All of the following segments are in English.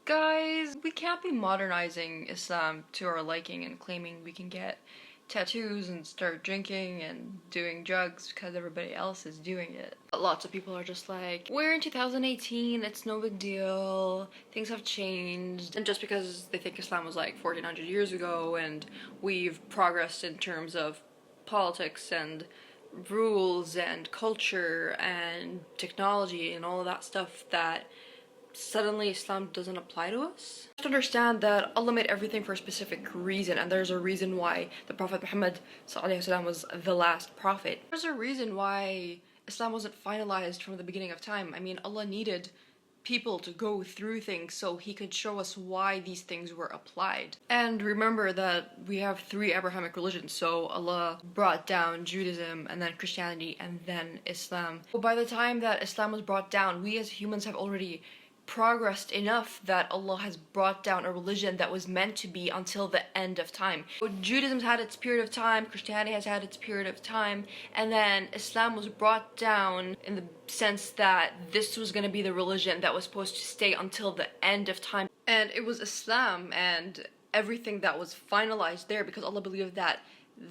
Guys, we can't be modernizing Islam to our liking and claiming we can get tattoos and start drinking and doing drugs because everybody else is doing it. But lots of people are just like, we're in 2018, it's no big deal, things have changed. And just because they think Islam was like 1400 years ago and we've progressed in terms of politics and rules and culture and technology and all of that stuff, that suddenly Islam doesn't apply to us. Just understand that Allah made everything for a specific reason, and there's a reason why the Prophet Muhammad ﷺ was the last prophet. There's a reason why Islam wasn't finalized from the beginning of time. I mean, Allah needed people to go through things so he could show us why these things were applied. And remember that we have 3 Abrahamic religions, so Allah brought down Judaism and then Christianity and then Islam. But by the time that Islam was brought down, we as humans have already progressed enough that Allah has brought down a religion that was meant to be until the end of time. So Judaism's had its period of time, Christianity has had its period of time, and then Islam was brought down in the sense that this was going to be the religion that was supposed to stay until the end of time. And it was Islam and everything that was finalized there, because Allah believed that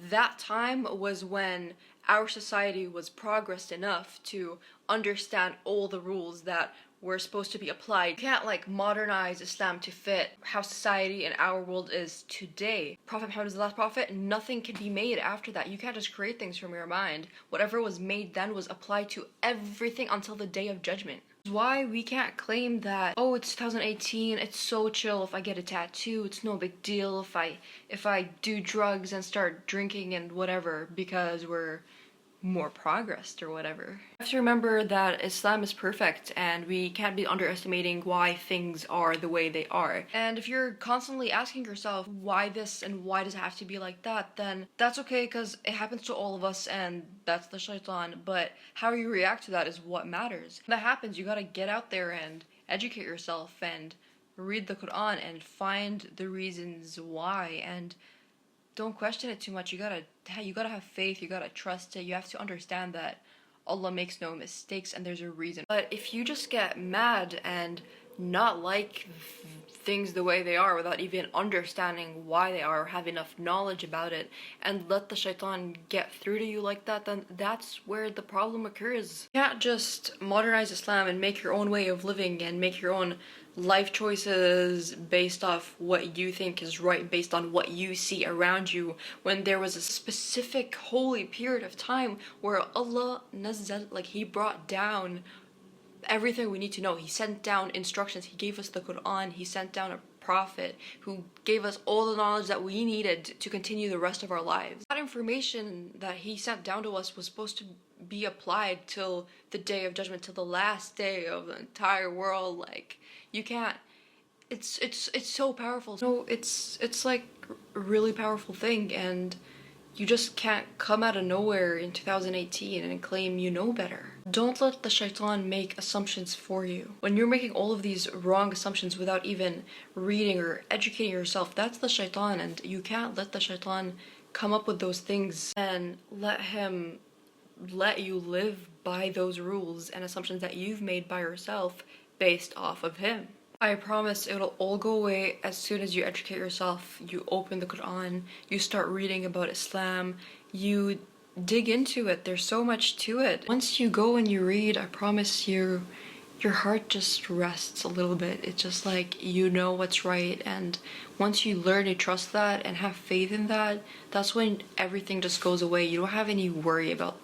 that time was when our society was progressed enough to understand all the rules that were supposed to be applied. You can't like modernize Islam to fit how society and our world is today. Prophet Muhammad is the last prophet, nothing can be made after that. You can't just create things from your mind. Whatever was made then was applied to everything until the day of judgment. Why we can't claim that, oh, it's 2018, it's so chill if I get a tattoo, it's no big deal if I do drugs and start drinking and whatever because we're more progressed or whatever. You have to remember that Islam is perfect and we can't be underestimating why things are the way they are. And if you're constantly asking yourself why this and why does it have to be like that, then that's okay, because it happens to all of us and that's the shaitan. But how you react to that is what matters. When that happens, you gotta get out there and educate yourself and read the Quran and find the reasons why, and don't question it too much. You gotta have faith, you gotta trust it, you have to understand that Allah makes no mistakes and there's a reason. But if you just get mad and not like things the way they are without even understanding why they are or have enough knowledge about it and let the shaitan get through to you like that, then that's where the problem occurs. You can't just modernize Islam and make your own way of living and make your own life choices based off what you think is right, based on what you see around you, when there was a specific holy period of time where Allah nazzal, like he brought down everything we need to know. He sent down instructions, he gave us the Quran, he sent down a prophet who gave us all the knowledge that we needed to continue the rest of our lives. That information that he sent down to us was supposed to be applied till the day of judgment, till the last day of the entire world. Like, you can't, it's so powerful. No, it's like a really powerful thing, and you just can't come out of nowhere in 2018 and claim you know better. Don't let the shaitan make assumptions for you. When you're making all of these wrong assumptions without even reading or educating yourself, that's the shaitan, and you can't let the shaitan come up with those things and let him let you live by those rules and assumptions that you've made by yourself based off of him. I promise it'll all go away as soon as you educate yourself, you open the Quran, you start reading about Islam, you dig into it. There's so much to it. Once you go and you read, I promise you, your heart just rests a little bit. It's just like you know what's right, and once you learn to trust that and have faith in that, that's when everything just goes away. You don't have any worry about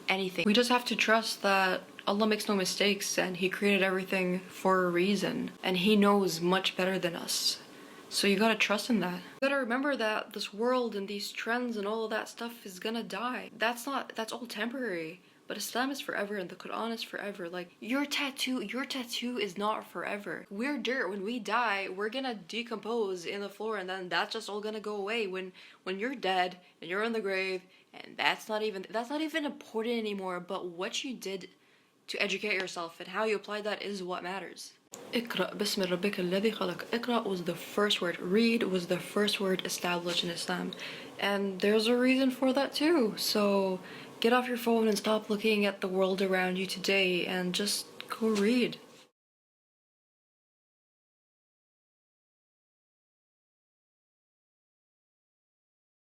anything. We just have to trust that Allah makes no mistakes and he created everything for a reason, and he knows much better than us. So you gotta trust in that. You gotta remember that this world and these trends and all of that stuff is gonna die. That's all temporary. But Islam is forever and the Quran is forever. Like, your tattoo is not forever. We're dirt. When we die, we're gonna decompose in the floor, and then that's just all gonna go away when you're dead and you're in the grave, and that's not even important anymore. But what you did to educate yourself and how you apply that is what matters. Iqra bismi rabbika alladhi khalaq. Iqra was the first word. Read was the first word established in Islam. And there's a reason for that too. So get off your phone and stop looking at the world around you today and just go read.